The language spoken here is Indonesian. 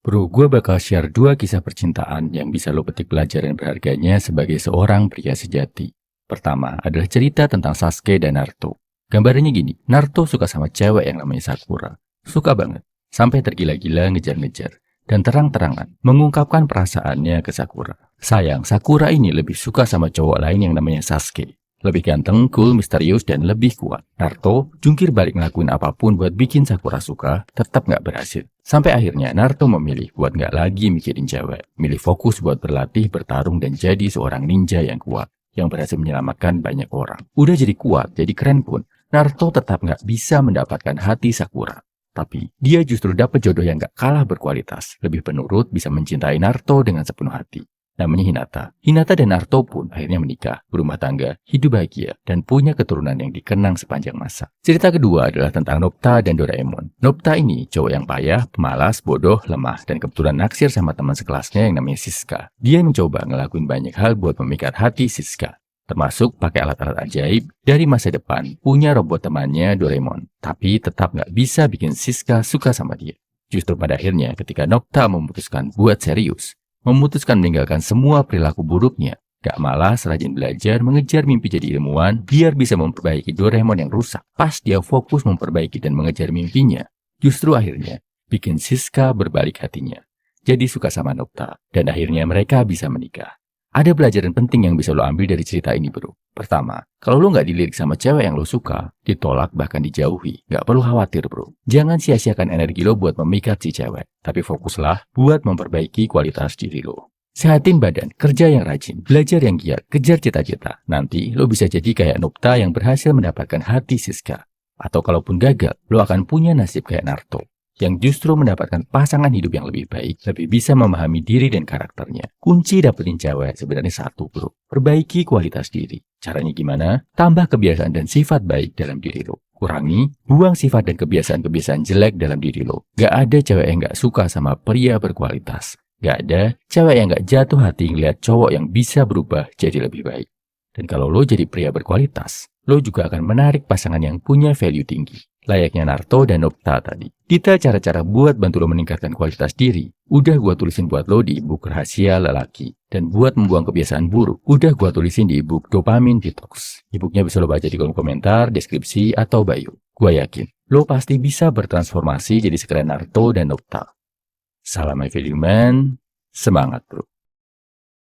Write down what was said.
Bro, gue bakal share 2 kisah percintaan yang bisa lo petik pelajaran berharganya sebagai seorang pria sejati. Pertama adalah cerita tentang Sasuke dan Naruto. Gambarnya gini, Naruto suka sama cewek yang namanya Sakura. Suka banget, sampai tergila-gila ngejar-ngejar. Dan terang-terangan mengungkapkan perasaannya ke Sakura. Sayang, Sakura ini lebih suka sama cowok lain yang namanya Sasuke. Lebih ganteng, cool, misterius, dan lebih kuat. Naruto jungkir balik ngelakuin apapun buat bikin Sakura suka, tetap nggak berhasil. Sampai akhirnya Naruto memilih buat nggak lagi mikirin cewek. Milih fokus buat berlatih, bertarung, dan jadi seorang ninja yang kuat. Yang berhasil menyelamatkan banyak orang. Udah jadi kuat, jadi keren pun, Naruto tetap nggak bisa mendapatkan hati Sakura. Tapi dia justru dapat jodoh yang nggak kalah berkualitas. Lebih penurut, bisa mencintai Naruto dengan sepenuh hati. Namanya Hinata. Hinata dan Naruto pun akhirnya menikah, berumah tangga, hidup bahagia, dan punya keturunan yang dikenang sepanjang masa. Cerita kedua adalah tentang Nobita dan Doraemon. Nobita ini cowok yang payah, pemalas, bodoh, lemah, dan kebetulan naksir sama teman sekelasnya yang namanya Shizuka. Dia mencoba ngelakuin banyak hal buat memikat hati Shizuka. Termasuk pakai alat-alat ajaib dari masa depan, punya robot temannya Doraemon. Tapi tetap nggak bisa bikin Shizuka suka sama dia. Justru pada akhirnya ketika Nobita memutuskan buat serius, memutuskan meninggalkan semua perilaku buruknya, gak malas rajin belajar mengejar mimpi jadi ilmuwan biar bisa memperbaiki Doraemon yang rusak. Pas dia fokus memperbaiki dan mengejar mimpinya, justru akhirnya bikin Shizuka berbalik hatinya. Jadi suka sama Nobita, dan akhirnya mereka bisa menikah. Ada pelajaran penting yang bisa lo ambil dari cerita ini, bro. Pertama, kalau lo nggak dilirik sama cewek yang lo suka, ditolak bahkan dijauhi, nggak perlu khawatir, bro. Jangan sia-siakan energi lo buat memikat si cewek, tapi fokuslah buat memperbaiki kualitas diri lo. Sehatin badan, kerja yang rajin, belajar yang giat, kejar cita-cita. Nanti lo bisa jadi kayak Nobita yang berhasil mendapatkan hati Shizuka. Atau kalaupun gagal, lo akan punya nasib kayak Naruto, yang justru mendapatkan pasangan hidup yang lebih baik, lebih bisa memahami diri dan karakternya. Kunci dapetin cewek sebenarnya satu, bro. Perbaiki kualitas diri. Caranya gimana? Tambah kebiasaan dan sifat baik dalam diri lo. Kurangi, buang sifat dan kebiasaan-kebiasaan jelek dalam diri lo. Gak ada cewek yang gak suka sama pria berkualitas. Gak ada cewek yang gak jatuh hati ngeliat cowok yang bisa berubah jadi lebih baik. Dan kalau lo jadi pria berkualitas, lo juga akan menarik pasangan yang punya value tinggi. Layaknya Naruto dan Nobita tadi. Detail cara-cara buat bantu lo meningkatkan kualitas diri, udah gua tulisin buat lo di ebook Rahasia Lelaki. Dan buat membuang kebiasaan buruk, udah gua tulisin di ebook Dopamine Detox. Ebooknya bisa lo baca di kolom komentar, deskripsi, atau bio. Gua yakin, lo pasti bisa bertransformasi jadi sekeren Naruto dan Nobita. Salam my value man, semangat bro.